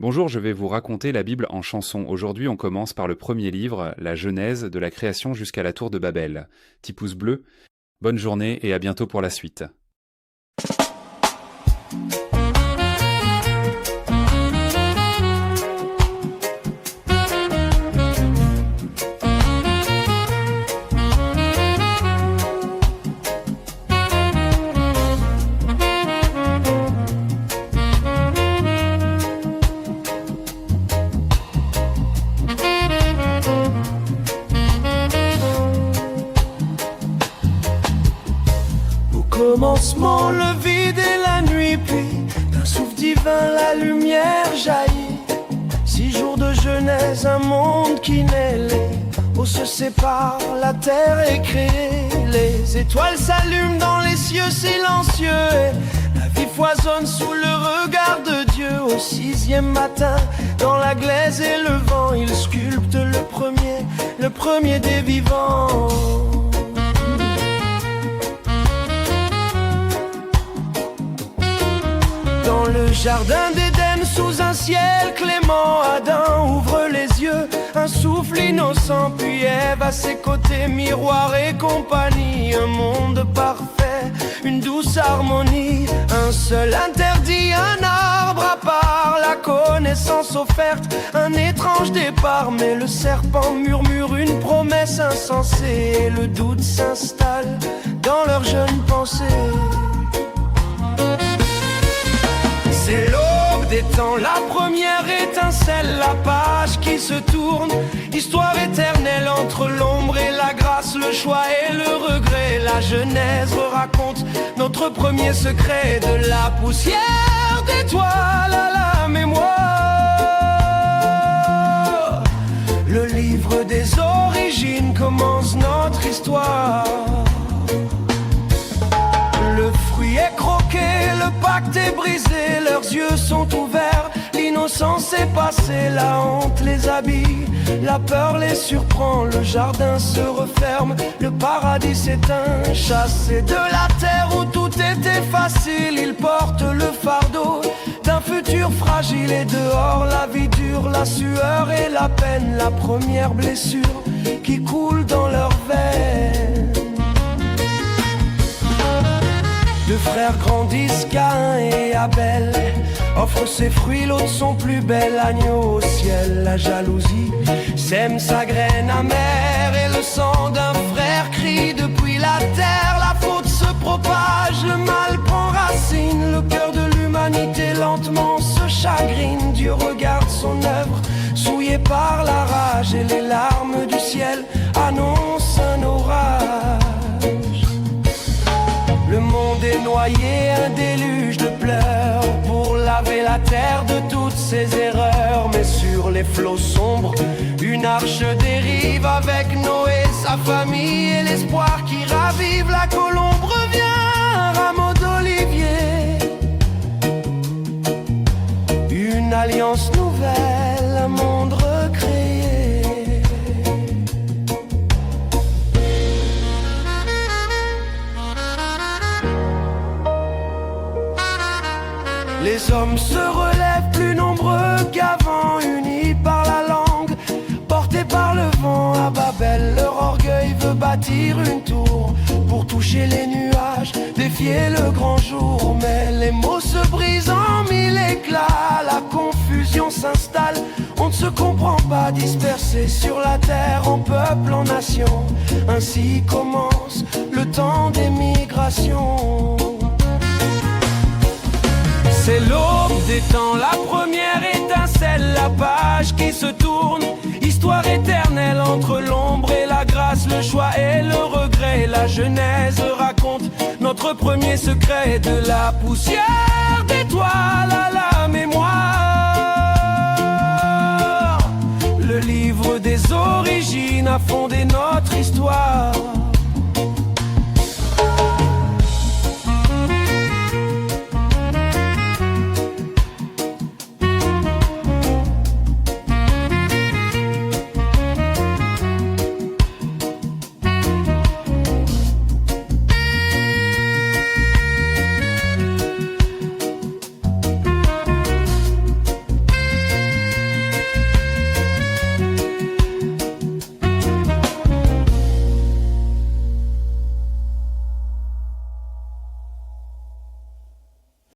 Bonjour, je vais vous raconter la Bible en chanson. Aujourd'hui, on commence par le premier livre, la Genèse, de la création jusqu'à la tour de Babel. Petit pouce bleu, bonne journée et à bientôt pour la suite. Commencement, le vide et la nuit, puis d'un souffle divin la lumière jaillit. 6 jours de Genèse, un monde qui naît, les eaux se séparent, la terre est créée. Les étoiles s'allument dans les cieux silencieux et la vie foisonne sous le regard de Dieu. Au 6e matin, dans la glaise et le vent, il sculpte le premier des vivants. Dans le jardin d'Éden, sous un ciel clément, Adam ouvre les yeux, un souffle innocent, puis Ève à ses côtés, miroir et compagnie, un monde parfait, une douce harmonie, un seul interdit, un arbre à part, la connaissance offerte, un étrange départ, mais le serpent murmure une promesse insensée, et le doute s'installe dans leurs jeunes pensées. C'est l'aube des temps, la première étincelle, la page qui se tourne, histoire éternelle entre l'ombre et la grâce, le choix et le regret. La Genèse raconte notre premier secret, de la poussière d'étoiles à la mémoire. Le livre des origines commence notre histoire. Le fruit est croqué, le pacte est brisé, leurs yeux sont ouverts, l'innocence est passée, la honte les habille, la peur les surprend, le jardin se referme, le paradis s'éteint. Chassés de la terre où tout était facile, ils portent le fardeau d'un futur fragile, et dehors la vie dure, la sueur et la peine, la première blessure qui coule dans leurs veines. Deux frères grandissent, Caïn et Abel, offrent ses fruits, l'autre son plus bel agneau au ciel. La jalousie sème sa graine amère, et le sang d'un frère crie depuis la terre. La faute se propage, le mal prend racine, le cœur de l'humanité lentement se chagrine. Dieu regarde son œuvre, souillée par la rage, et les larmes du ciel annoncent un orage. Le monde est noyé, un déluge de pleurs pour laver la terre de toutes ses erreurs. Mais sur les flots sombres, une arche dérive avec Noé, sa famille et l'espoir qui ravive. La colombe revient, un rameau d'olivier, une alliance nouvelle, un monde recréé. Les hommes se relèvent plus nombreux qu'avant, unis par la langue, portés par le vent. À Babel, leur orgueil veut bâtir une tour pour toucher les nuages, défier le grand jour. Mais les mots se brisent en mille éclats, la confusion s'installe, on ne se comprend pas, dispersés sur la terre, en peuple, en nation. Ainsi commence le temps des migrations. C'est l'aube des temps, la première étincelle, la page qui se tourne, histoire éternelle entre l'ombre et la grâce, le choix et le regret. La Genèse raconte notre premier secret, de la poussière d'étoiles à la mémoire.